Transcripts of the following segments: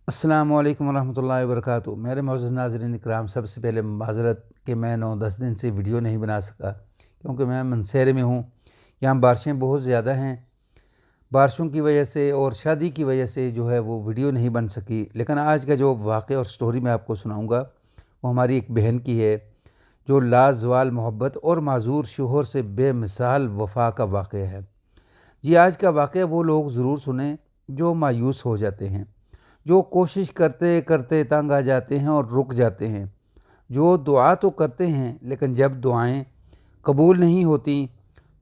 السلام علیکم ورحمۃ اللہ وبرکاتہ۔ میرے معزز ناظرین اکرام، سب سے پہلے معذرت کہ میں 9-10 دن سے ویڈیو نہیں بنا سکا، کیونکہ میں منصیرے میں ہوں۔ یہاں بارشیں بہت زیادہ ہیں، بارشوں کی وجہ سے اور شادی کی وجہ سے جو ہے وہ ویڈیو نہیں بن سکی۔ لیکن آج کا جو واقعہ اور سٹوری میں آپ کو سناؤں گا وہ ہماری ایک بہن کی ہے، جو لازوال محبت اور معذور شوہر سے بے مثال وفا کا واقعہ ہے۔ جی، آج کا واقعہ وہ لوگ ضرور سنیں جو مایوس ہو جاتے ہیں، جو کوشش کرتے کرتے تنگ آ جاتے ہیں اور رک جاتے ہیں، جو دعا تو کرتے ہیں لیکن جب دعائیں قبول نہیں ہوتی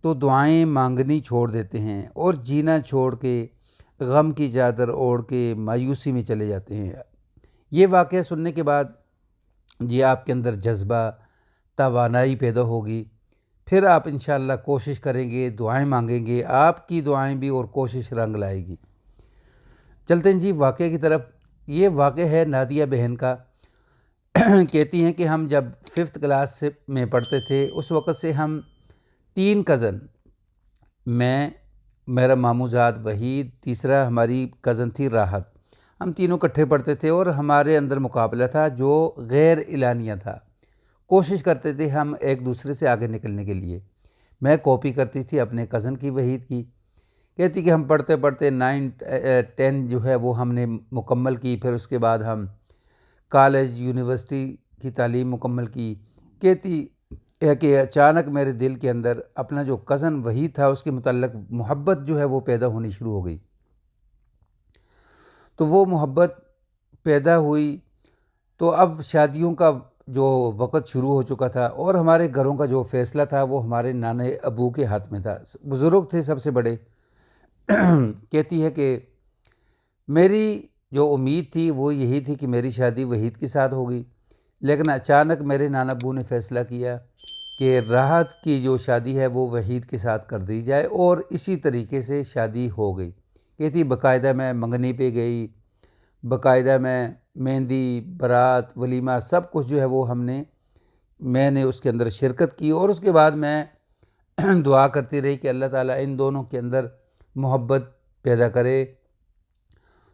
تو دعائیں مانگنی چھوڑ دیتے ہیں اور جینا چھوڑ کے غم کی چادر اوڑھ کے مایوسی میں چلے جاتے ہیں۔ یہ واقعہ سننے کے بعد جی آپ کے اندر جذبہ، توانائی پیدا ہوگی، پھر آپ انشاءاللہ کوشش کریں گے، دعائیں مانگیں گے، آپ کی دعائیں بھی اور کوشش رنگ لائے گی۔ چلتے ہیں جی واقعے کی طرف۔ یہ واقعہ ہے نادیہ بہن کا۔ کہتی ہیں کہ ہم جب 5th کلاس میں پڑھتے تھے اس وقت سے ہم 3 کزن، میں، میرا ماموں زاد وحید، تیسرا ہماری کزن تھی راحت، ہم تینوں اکٹھے پڑھتے تھے اور ہمارے اندر مقابلہ تھا جو غیر اعلانیہ تھا۔ کوشش کرتے تھے ہم ایک دوسرے سے آگے نکلنے کے لیے۔ میں کاپی کرتی تھی اپنے کزن کی، وحید کی۔ کہتی کہ ہم پڑھتے پڑھتے 9-10 جو ہے وہ ہم نے مکمل کی، پھر اس کے بعد ہم کالج یونیورسٹی کی تعلیم مکمل کی۔ کہتی ہے کہ اچانک میرے دل کے اندر اپنا جو کزن وحید تھا اس کے متعلق محبت جو ہے وہ پیدا ہونی شروع ہو گئی۔ تو وہ محبت پیدا ہوئی تو اب شادیوں کا جو وقت شروع ہو چکا تھا اور ہمارے گھروں کا جو فیصلہ تھا وہ ہمارے نانا ابو کے ہاتھ میں تھا، بزرگ تھے سب سے بڑے۔ کہتی ہے کہ میری جو امید تھی وہ یہی تھی کہ میری شادی وحید کے ساتھ ہوگی، لیکن اچانک میرے نانا ابو نے فیصلہ کیا کہ راحت کی جو شادی ہے وہ وحید کے ساتھ کر دی جائے، اور اسی طریقے سے شادی ہو گئی۔ کہتی باقاعدہ میں منگنی پہ گئی، باقاعدہ میں مہندی، برات، ولیمہ سب کچھ جو ہے وہ میں نے اس کے اندر شرکت کی، اور اس کے بعد میں دعا کرتی رہی کہ اللہ تعالیٰ ان دونوں کے اندر محبت پیدا کرے،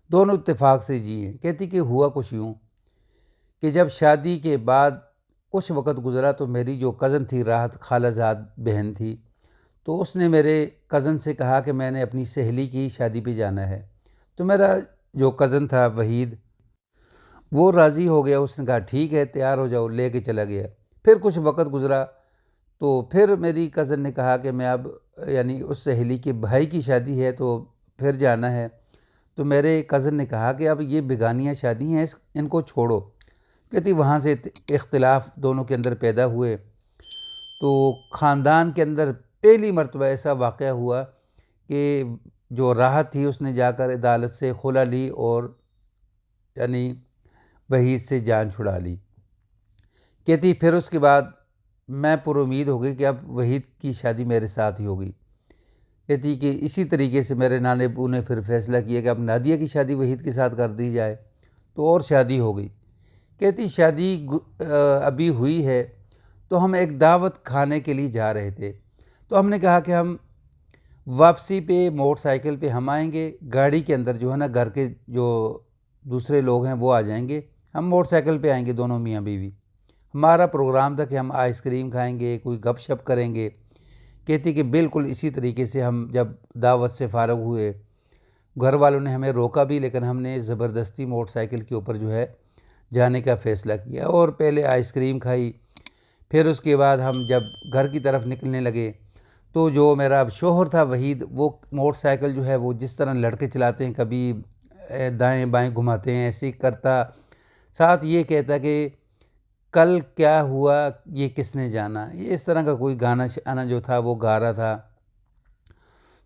دونوں اتفاق سے جئیں۔ کہتی کہ ہوا کچھ یوں کہ جب شادی کے بعد کچھ وقت گزرا تو میری جو کزن تھی راحت، خالہ زاد بہن تھی، تو اس نے میرے کزن سے کہا کہ میں نے اپنی سہیلی کی شادی پہ جانا ہے۔ تو میرا جو کزن تھا وحید وہ راضی ہو گیا، اس نے کہا ٹھیک ہے تیار ہو جاؤ، لے کے چلا گیا۔ پھر کچھ وقت گزرا تو پھر میری کزن نے کہا کہ میں اب یعنی اس سہیلی کے بھائی کی شادی ہے تو پھر جانا ہے۔ تو میرے کزن نے کہا کہ اب یہ بیگانیاں شادی ہیں، ان کو چھوڑو۔ کہتی وہاں سے اختلاف دونوں کے اندر پیدا ہوئے، تو خاندان کے اندر پہلی مرتبہ ایسا واقعہ ہوا کہ جو راحت تھی اس نے جا کر عدالت سے خلع لی اور یعنی وحید سے جان چھڑا لی۔ کہتی پھر اس کے بعد میں پر امید ہو گئی کہ اب وحید کی شادی میرے ساتھ ہی ہوگی۔ کہتی کہ اسی طریقے سے میرے نانا ابو نے پھر فیصلہ کیا کہ اب نادیہ کی شادی وحید کے ساتھ کر دی جائے، تو اور شادی ہو گئی۔ کہتی شادی ابھی ہوئی ہے تو ہم ایک دعوت کھانے کے لیے جا رہے تھے، تو ہم نے کہا کہ ہم واپسی پہ موٹر سائیکل پہ ہم آئیں گے، گاڑی کے اندر جو ہے نا گھر کے جو دوسرے لوگ ہیں وہ آ جائیں گے، ہم موٹر سائیکل پہ آئیں گے دونوں میاں بیوی۔ ہمارا پروگرام تھا کہ ہم آئس کریم کھائیں گے، کوئی گپ شپ کریں گے۔ کہتی کہ بالکل اسی طریقے سے ہم جب دعوت سے فارغ ہوئے، گھر والوں نے ہمیں روکا بھی، لیکن ہم نے زبردستی موٹر سائیکل کے اوپر جو ہے جانے کا فیصلہ کیا اور پہلے آئس کریم کھائی۔ پھر اس کے بعد ہم جب گھر کی طرف نکلنے لگے تو جو میرا اب شوہر تھا وحید، وہ موٹر سائیکل جو ہے وہ جس طرح لڑکے چلاتے ہیں، کبھی دائیں بائیں گھماتے ہیں، ایسے ہی کرتا، ساتھ یہ کہتا کہ کل کیا ہوا یہ کس نے جانا، یہ اس طرح کا کوئی گانا جو تھا وہ گا رہا تھا۔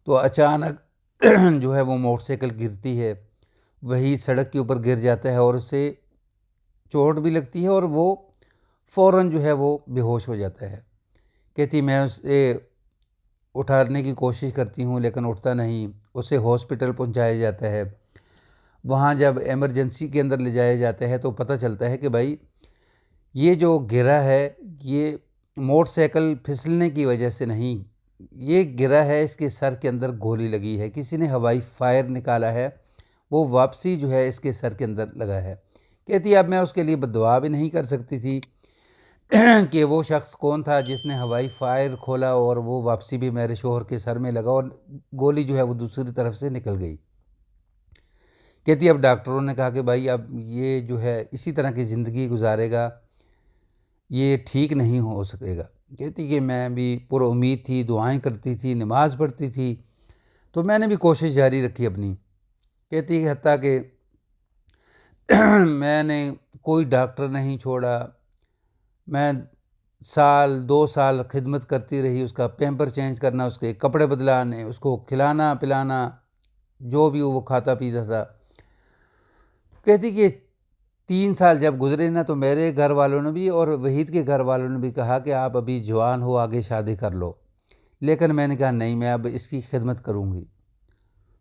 تو اچانک جو ہے وہ موٹر سائیکل گرتی ہے، وہی سڑک کے اوپر گر جاتا ہے اور اسے چوٹ بھی لگتی ہے اور وہ فوراً جو ہے وہ بے ہوش ہو جاتا ہے۔ کہتی میں اسے اٹھانے کی کوشش کرتی ہوں لیکن اٹھتا نہیں، اسے ہاسپٹل پہنچایا جاتا ہے۔ وہاں جب ایمرجنسی کے اندر لے جایا جاتا ہے تو پتہ چلتا ہے کہ بھائی یہ جو گرا ہے یہ موٹر سائیکل پھسلنے کی وجہ سے نہیں، یہ گرا ہے اس کے سر کے اندر گولی لگی ہے، کسی نے ہوائی فائر نکالا ہے، وہ واپسی جو ہے اس کے سر کے اندر لگا ہے۔ کہتی اب میں اس کے لیے بددعا بھی نہیں کر سکتی تھی کہ وہ شخص کون تھا جس نے ہوائی فائر کھولا اور وہ واپسی بھی میرے شوہر کے سر میں لگا اور گولی جو ہے وہ دوسری طرف سے نکل گئی۔ کہتی اب ڈاکٹروں نے کہا کہ بھائی اب یہ جو ہے اسی طرح کی زندگی گزارے گا، یہ ٹھیک نہیں ہو سکے گا۔ کہتی کہ میں بھی پر امید تھی، دعائیں کرتی تھی، نماز پڑھتی تھی، تو میں نے بھی کوشش جاری رکھی اپنی۔ کہتی کہ حتیٰ کہ میں نے کوئی ڈاکٹر نہیں چھوڑا، میں 2 سال خدمت کرتی رہی، اس کا پیمپر چینج کرنا، اس کے کپڑے بدلانے، اس کو کھلانا پلانا، جو بھی وہ کھاتا پیتا تھا۔ کہتی کہ 3 سال جب گزرے نا تو میرے گھر والوں نے بھی اور وحید کے گھر والوں نے بھی کہا کہ آپ ابھی جوان ہو، آگے شادی کر لو، لیکن میں نے کہا نہیں، میں اب اس کی خدمت کروں گی۔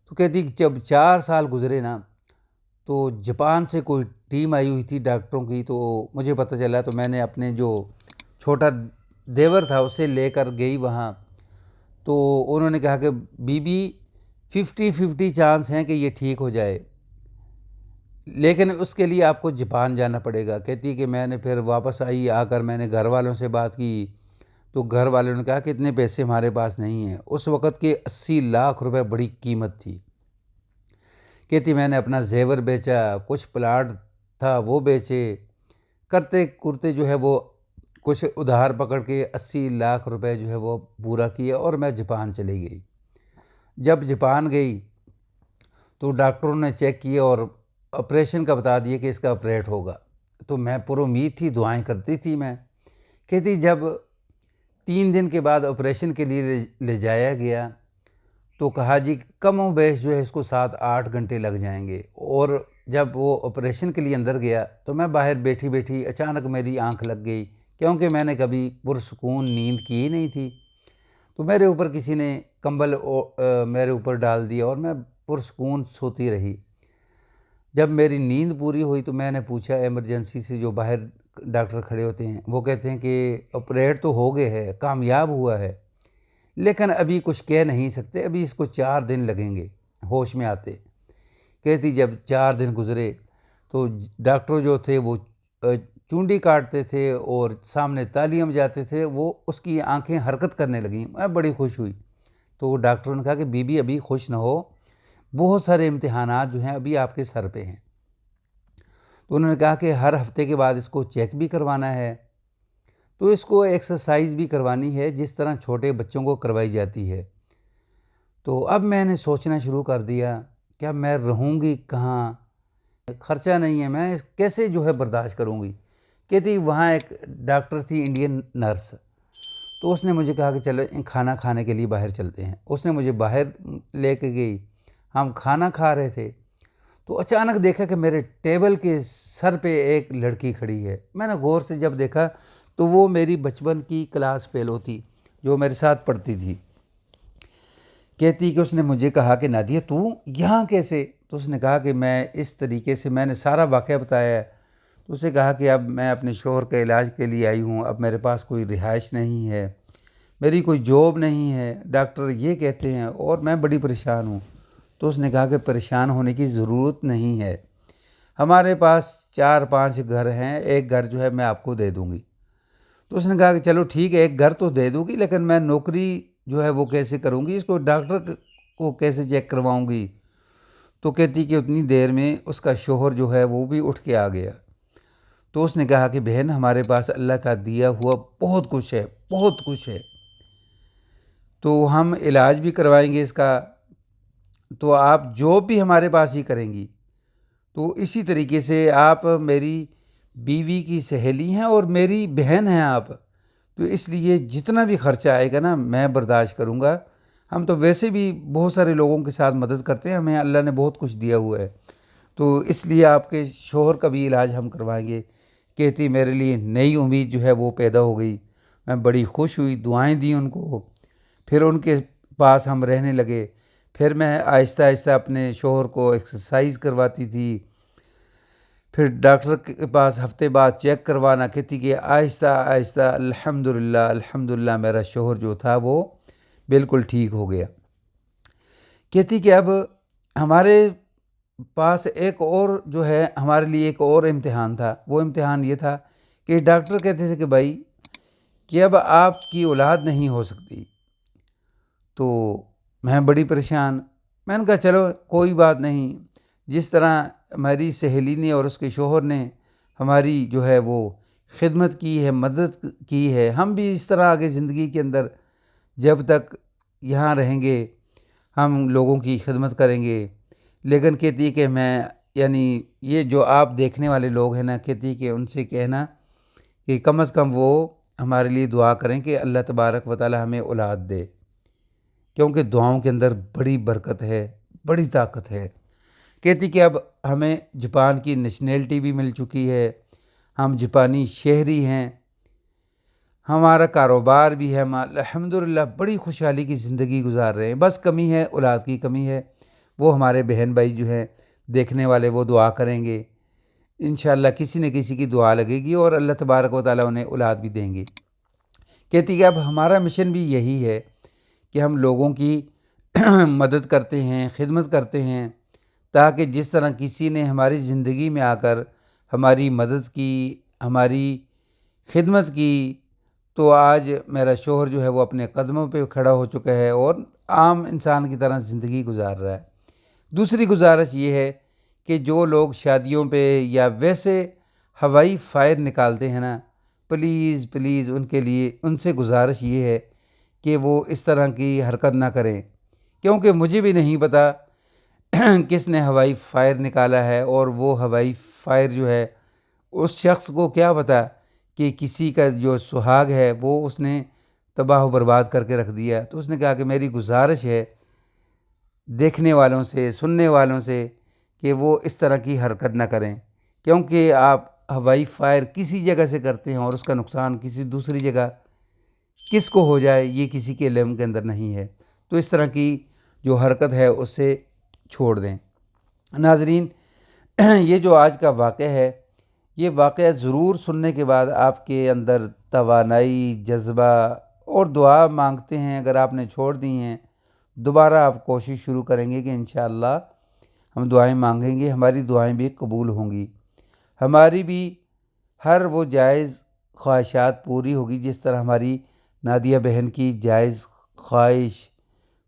تو کہتی کہ جب 4 سال گزرے نا تو جاپان سے کوئی ٹیم آئی ہوئی تھی ڈاکٹروں کی، تو مجھے پتہ چلا، تو میں نے اپنے جو چھوٹا دیور تھا اسے لے کر گئی وہاں، تو انہوں نے کہا کہ بی بی 50-50 چانس ہیں کہ یہ ٹھیک ہو جائے، لیکن اس کے لیے آپ کو جاپان جانا پڑے گا۔ کہتی کہ میں نے پھر واپس آ کر میں نے گھر والوں سے بات کی، تو گھر والوں نے کہا کہ اتنے پیسے ہمارے پاس نہیں ہیں۔ اس وقت کے 80 لاکھ روپے بڑی قیمت تھی۔ کہتی میں نے اپنا زیور بیچا، کچھ پلاٹ تھا وہ بیچے، کرتے کرتے جو ہے وہ کچھ ادھار پکڑ کے 80 لاکھ روپے جو ہے وہ پورا کیا اور میں جاپان چلی گئی۔ جب جاپان گئی تو ڈاکٹروں نے چیک کیا اور آپریشن کا بتا دیا کہ اس کا آپریٹ ہوگا، تو میں پر امید تھی، دعائیں کرتی تھی میں۔ کہتی جب 3 دن کے بعد آپریشن کے لیے لے جایا گیا تو کہا جی کم و بیش جو ہے اس کو 7-8 گھنٹے لگ جائیں گے، اور جب وہ آپریشن کے لیے اندر گیا تو میں باہر بیٹھی بیٹھی اچانک میری آنکھ لگ گئی، کیونکہ میں نے کبھی پرسکون نیند کی ہی نہیں تھی، تو میرے اوپر کسی نے کمبل میرے اوپر ڈال دیا اور میں پرسکون سوتی رہی۔ جب میری نیند پوری ہوئی تو میں نے پوچھا ایمرجنسی سے، جو باہر ڈاکٹر کھڑے ہوتے ہیں، وہ کہتے ہیں کہ آپریٹ تو ہو گئے ہے، کامیاب ہوا ہے، لیکن ابھی کچھ کہہ نہیں سکتے، ابھی اس کو 4 دن لگیں گے ہوش میں آتے۔ کہتی جب 4 دن گزرے تو ڈاکٹر جو تھے وہ چونڈی کاٹتے تھے اور سامنے تالیاں بجاتے تھے، وہ اس کی آنکھیں حرکت کرنے لگیں، میں بڑی خوش ہوئی۔ تو ڈاکٹروں نے کہا کہ بی بی ابھی خوش نہ ہو، بہت سارے امتحانات جو ہیں ابھی آپ کے سر پہ ہیں۔ تو انہوں نے کہا کہ ہر ہفتے کے بعد اس کو چیک بھی کروانا ہے، تو اس کو ایکسرسائز بھی کروانی ہے جس طرح چھوٹے بچوں کو کروائی جاتی ہے۔ تو اب میں نے سوچنا شروع کر دیا کہ اب میں رہوں گی کہاں، خرچہ نہیں ہے، میں کیسے جو ہے برداشت کروں گی۔ کہتی وہاں ایک ڈاکٹر تھی انڈین نرس، تو اس نے مجھے کہا کہ چلو کھانا کھانے کے لیے باہر چلتے ہیں۔ اس نے مجھے باہر لے کے گئی، ہم کھانا کھا رہے تھے تو اچانک دیکھا کہ میرے ٹیبل کے سر پہ ایک لڑکی کھڑی ہے۔ میں نے غور سے جب دیکھا تو وہ میری بچپن کی کلاس فیلو تھی جو میرے ساتھ پڑھتی تھی۔ کہتی کہ اس نے مجھے کہا کہ نادیہ تو یہاں کیسے؟ تو اس نے کہا کہ میں اس طریقے سے، میں نے سارا واقعہ بتایا ہے۔ تو اسے کہا کہ اب میں اپنے شوہر کے علاج کے لیے آئی ہوں، اب میرے پاس کوئی رہائش نہیں ہے، میری کوئی جاب نہیں ہے، ڈاکٹر یہ کہتے ہیں اور میں بڑی پریشان ہوں۔ تو اس نے کہا کہ پریشان ہونے کی ضرورت نہیں ہے، ہمارے پاس 4-5 گھر ہیں، ایک گھر جو ہے میں آپ کو دے دوں گی۔ تو اس نے کہا کہ چلو ٹھیک ہے، ایک گھر تو دے دوں گی، لیکن میں نوکری جو ہے وہ کیسے کروں گی، اس کو ڈاکٹر کو کیسے چیک کرواؤں گی؟ تو کہتی کہ اتنی دیر میں اس کا شوہر جو ہے وہ بھی اٹھ کے آ گیا۔ تو اس نے کہا کہ بہن ہمارے پاس اللہ کا دیا ہوا بہت کچھ ہے، بہت کچھ ہے، تو ہم علاج بھی کروائیں گے اس کا، تو آپ جاب بھی ہمارے پاس ہی کریں گی، تو اسی طریقے سے آپ میری بیوی کی سہیلی ہیں اور میری بہن ہیں آپ، تو اس لیے جتنا بھی خرچہ آئے گا نا میں برداشت کروں گا۔ ہم تو ویسے بھی بہت سارے لوگوں کے ساتھ مدد کرتے ہیں، ہمیں اللہ نے بہت کچھ دیا ہوا ہے، تو اس لیے آپ کے شوہر کا بھی علاج ہم کروائیں گے۔ کہتی میرے لیے نئی امید جو ہے وہ پیدا ہو گئی، میں بڑی خوش ہوئی، دعائیں دیں ان کو، پھر ان کے پاس ہم رہنے لگے۔ پھر میں آہستہ آہستہ اپنے شوہر کو ایکسرسائز کرواتی تھی، پھر ڈاکٹر کے پاس ہفتے بعد چیک کروانا۔ کہتی کہ آہستہ آہستہ الحمدللہ میرا شوہر جو تھا وہ بالکل ٹھیک ہو گیا۔ کہتی کہ اب ہمارے پاس ایک اور جو ہے ہمارے لیے ایک اور امتحان تھا۔ وہ امتحان یہ تھا کہ ڈاکٹر کہتے تھے کہ بھائی کہ اب آپ کی اولاد نہیں ہو سکتی۔ تو میں بڑی پریشان، میں نے کہا چلو کوئی بات نہیں، جس طرح ہماری سہیلی نے اور اس کے شوہر نے ہماری جو ہے وہ خدمت کی ہے، مدد کی ہے، ہم بھی اس طرح آگے زندگی کے اندر جب تک یہاں رہیں گے ہم لوگوں کی خدمت کریں گے۔ لیکن کہتی ہے کہ میں یعنی یہ جو آپ دیکھنے والے لوگ ہیں نا، کہتی ہے کہ ان سے کہنا کہ کم از کم وہ ہمارے لیے دعا کریں کہ اللہ تبارک و تعالی ہمیں اولاد دے، کیونکہ دعاؤں کے اندر بڑی برکت ہے، بڑی طاقت ہے۔ کہتی کہ اب ہمیں جاپان کی نیشنلٹی بھی مل چکی ہے، ہم جاپانی شہری ہیں، ہمارا کاروبار بھی ہے، ہم الحمدللہ بڑی خوشحالی کی زندگی گزار رہے ہیں، بس کمی ہے اولاد کی کمی ہے۔ وہ ہمارے بہن بھائی جو ہیں دیکھنے والے وہ دعا کریں گے، انشاءاللہ کسی نہ کسی کی دعا لگے گی اور اللہ تبارک و تعالیٰ انہیں اولاد بھی دیں گے۔ کہتی کہ اب ہمارا مشن بھی یہی ہے کہ ہم لوگوں کی مدد کرتے ہیں، خدمت کرتے ہیں، تاکہ جس طرح کسی نے ہماری زندگی میں آ کر ہماری مدد کی، ہماری خدمت کی، تو آج میرا شوہر جو ہے وہ اپنے قدموں پہ کھڑا ہو چکا ہے اور عام انسان کی طرح زندگی گزار رہا ہے۔ دوسری گزارش یہ ہے کہ جو لوگ شادیوں پہ یا ویسے ہوائی فائر نکالتے ہیں نا، پلیز پلیز ان کے لیے ان سے گزارش یہ ہے کہ وہ اس طرح کی حرکت نہ کریں، کیونکہ مجھے بھی نہیں پتہ کس نے ہوائی فائر نکالا ہے، اور وہ ہوائی فائر جو ہے اس شخص کو کیا پتہ کہ کسی کا جو سہاگ ہے وہ اس نے تباہ و برباد کر کے رکھ دیا۔ تو اس نے کہا کہ میری گزارش ہے دیکھنے والوں سے، سننے والوں سے، کہ وہ اس طرح کی حرکت نہ کریں، کیونکہ آپ ہوائی فائر کسی جگہ سے کرتے ہیں اور اس کا نقصان کسی دوسری جگہ کس کو ہو جائے یہ کسی کے علم کے اندر نہیں ہے۔ تو اس طرح کی جو حرکت ہے اس سے چھوڑ دیں۔ ناظرین، یہ جو آج کا واقعہ ہے، یہ واقعہ ضرور سننے کے بعد آپ کے اندر توانائی، جذبہ اور دعا مانگتے ہیں۔ اگر آپ نے چھوڑ دی ہیں، دوبارہ آپ کوشش شروع کریں گے کہ انشاءاللہ ہم دعائیں مانگیں گے، ہماری دعائیں بھی قبول ہوں گی، ہماری بھی ہر وہ جائز خواہشات پوری ہوگی، جس طرح ہماری نادیہ بہن کی جائز خواہش،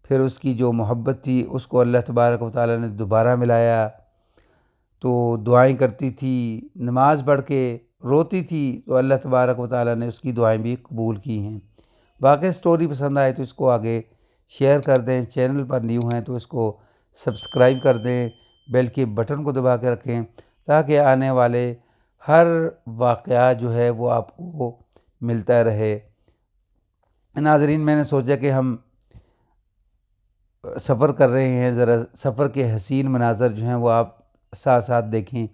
پھر اس کی جو محبت تھی اس کو اللہ تبارک و تعالیٰ نے دوبارہ ملایا، تو دعائیں کرتی تھی، نماز پڑھ کے روتی تھی، تو اللہ تبارک و تعالیٰ نے اس کی دعائیں بھی قبول کی ہیں۔ باقی سٹوری پسند آئے تو اس کو آگے شیئر کر دیں، چینل پر نیو ہیں تو اس کو سبسکرائب کر دیں، بیل کے بٹن کو دبا کے رکھیں تاکہ آنے والے ہر واقعہ جو ہے وہ آپ کو ملتا رہے۔ ناظرین، میں نے سوچا کہ ہم سفر کر رہے ہیں، ذرا سفر کے حسین مناظر جو ہیں وہ آپ ساتھ ساتھ دیکھیں۔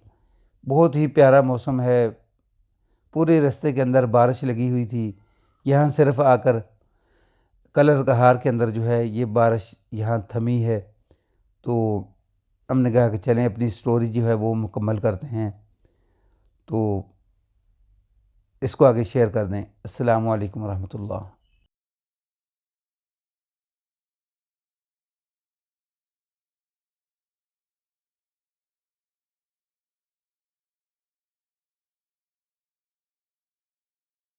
بہت ہی پیارا موسم ہے، پورے رستے کے اندر بارش لگی ہوئی تھی، یہاں صرف آ کر کلر کہار کے اندر جو ہے یہ بارش یہاں تھمی ہے، تو ہم نے کہا کہ چلیں اپنی سٹوری جو ہے وہ مکمل کرتے ہیں، تو اس کو آگے شیئر کر دیں۔ السلام علیکم ورحمۃ اللہ۔